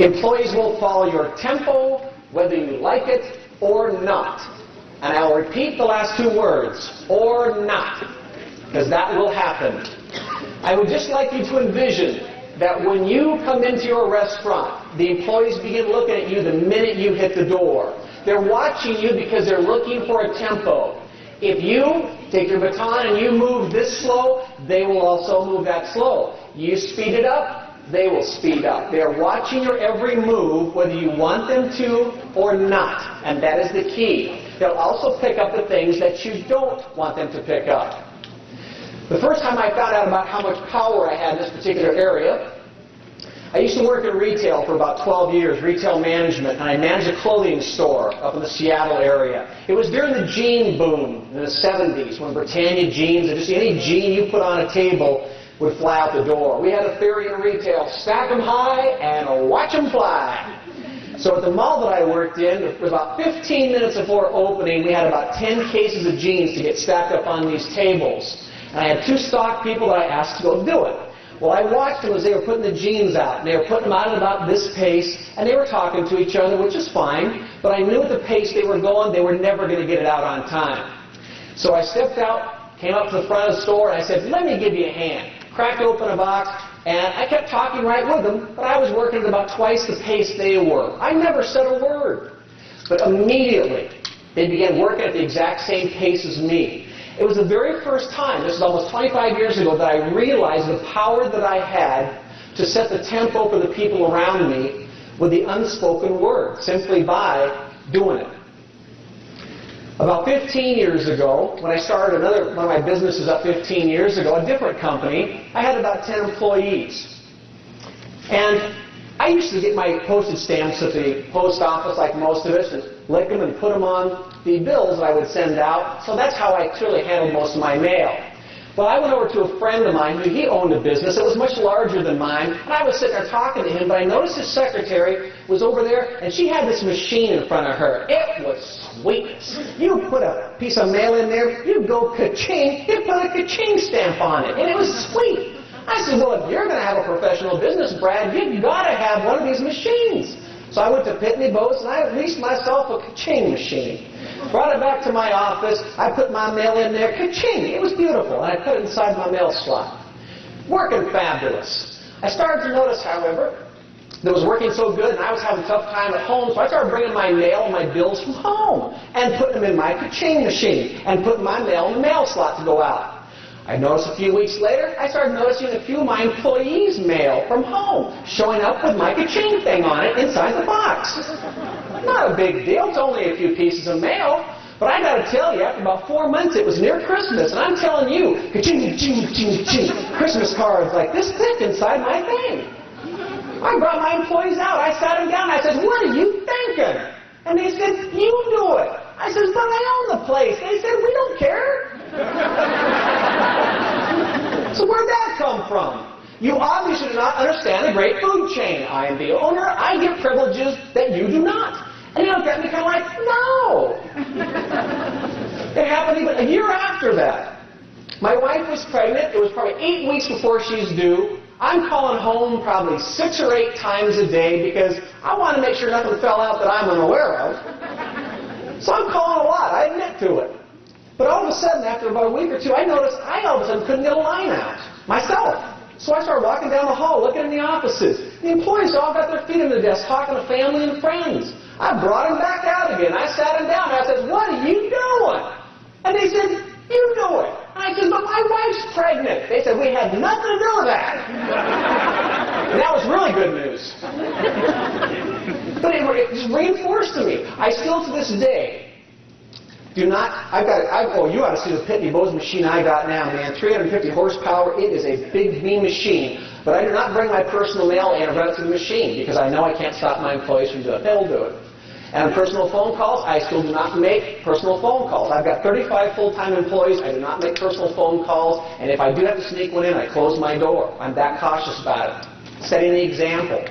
Employees will follow your tempo, whether you like it or not. And I'll repeat the last two words, or not, because that will happen. I would just like you to envision that when you come into your restaurant, the employees begin looking at you the minute you hit the door. They're watching you because they're looking for a tempo. If you take your baton and you move this slow, they will also move that slow. You speed it up, they will speed up. They're watching your every move, whether you want them to or not. And that is the key. They'll also pick up the things that you don't want them to pick up. The first time I found out about how much power I had in this particular area, I used to work in retail for about 12 years, retail management, and I managed a clothing store up in the Seattle area. It was during the jean boom in the 70s when Britannia jeans, or just any jean you put on a table would fly out the door. We had a theory in retail, stack them high and watch them fly. So at the mall that I worked in, it was about 15 minutes before opening, we had about 10 cases of jeans to get stacked up on these tables. And I had two stock people that I asked to go do it. Well, I watched them as they were putting the jeans out. And they were putting them out at about this pace, and they were talking to each other, which is fine. But I knew at the pace they were going, they were never going to get it out on time. So I stepped out, came up to the front of the store, and I said, let me give you a hand. Cracked open a box, and I kept talking right with them, but I was working at about twice the pace they were. I never said a word. But immediately, they began working at the exact same pace as me. It was the very first time, this is almost 25 years ago, that I realized the power that I had to set the tempo for the people around me with the unspoken word, simply by doing it. About 15 years ago, when I started one of my businesses up 15 years ago, a different company, I had about 10 employees. And I used to get my postage stamps at the post office like most of us and lick them and put them on the bills that I would send out. So that's how I truly handled most of my mail. Well, I went over to a friend of mine who he owned a business that was much larger than mine, and I was sitting there talking to him, but I noticed his secretary was over there, and she had this machine in front of her. It was sweetness. You put a piece of mail in there, you go ka-ching, you put a ka-ching stamp on it, and it was sweet. I said, well, if you're going to have a professional business, Brad, you've got to have one of these machines. So I went to Pitney Bowes, and I leased myself a ka-ching machine. Brought it back to my office. I put my mail in there. Ka-ching! It was beautiful. And I put it inside my mail slot. Working fabulous. I started to notice, however, that it was working so good, and I was having a tough time at home, so I started bringing my mail and my bills from home and putting them in my ka-ching machine and putting my mail in the mail slot to go out. I noticed a few weeks later, I started noticing a few of my employees' mail from home showing up with my ka-ching thing on it inside the box. Not a big deal. It's only a few pieces of mail. But I got to tell you, after about 4 months, it was near Christmas, and I'm telling you, ka-ching, ching, ching, ching, Christmas cards like this thick inside my thing. I brought my employees out. I sat them down. I said, what are you thinking? And they said, you do it. I said, but I own the place. They said, we don't care. So where'd that come from? You obviously do not understand the great food chain. I am the owner. I get privileges that you do not. And you look at me kind of like, no. It happened even a year after that. My wife was pregnant. It was probably 8 weeks before she's due. I'm calling home probably 6 or 8 times a day because I want to make sure nothing fell out that I'm unaware of. So I'm calling a lot. I admit to it. But all of a sudden, after about a week or two, I noticed I all of a sudden couldn't get a line out myself. So I started walking down the hall, looking in the offices. The employees all got their feet on the desk, talking to family and friends. I brought them back out again. I sat them down. I said, what are you doing? And they said, you do it. And I said, but my wife's pregnant. They said, we had nothing to do with that. And that was really good news. But it just reinforced to me. I still, to this day, do not, you ought to see the Pitney Bowes machine I got now, man. 350 horsepower. It is a big, mean machine. But I do not bring my personal mail in and run it through the machine because I know I can't stop my employees from doing it. They'll do it. And on personal phone calls, I still do not make personal phone calls. I've got 35 full-time employees. I do not make personal phone calls. And if I do have to sneak one in, I close my door. I'm that cautious about it. Setting the example.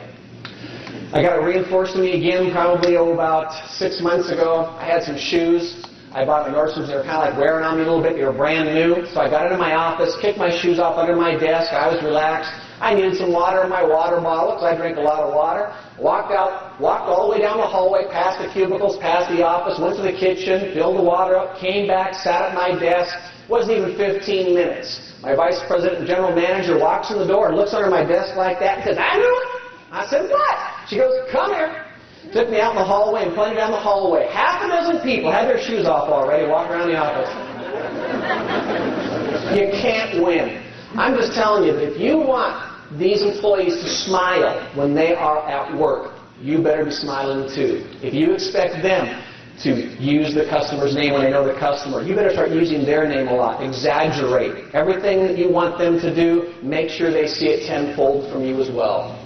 I got it reinforced to me again probably about 6 months ago. I had some shoes. I bought them at Nordstrom's. They were kind of like wearing on me a little bit. They were brand new. So I got into my office, kicked my shoes off under my desk. I was relaxed. I needed some water in my water bottle because I drink a lot of water. Walked all the way down the hallway, past the cubicles, past the office, went to the kitchen, filled the water up, came back, sat at my desk. Wasn't even 15 minutes. My vice president and general manager walks in the door and looks under my desk like that and says, Andrew? I said, what? She goes, come here. Took me out in the hallway and pointed down the hallway. Half a dozen people had their shoes off already, walking around the office. You can't win. I'm just telling you that if you want these employees to smile when they are at work, you better be smiling too. If you expect them to use the customer's name when they know the customer, you better start using their name a lot. Exaggerate. Everything that you want them to do, make sure they see it tenfold from you as well.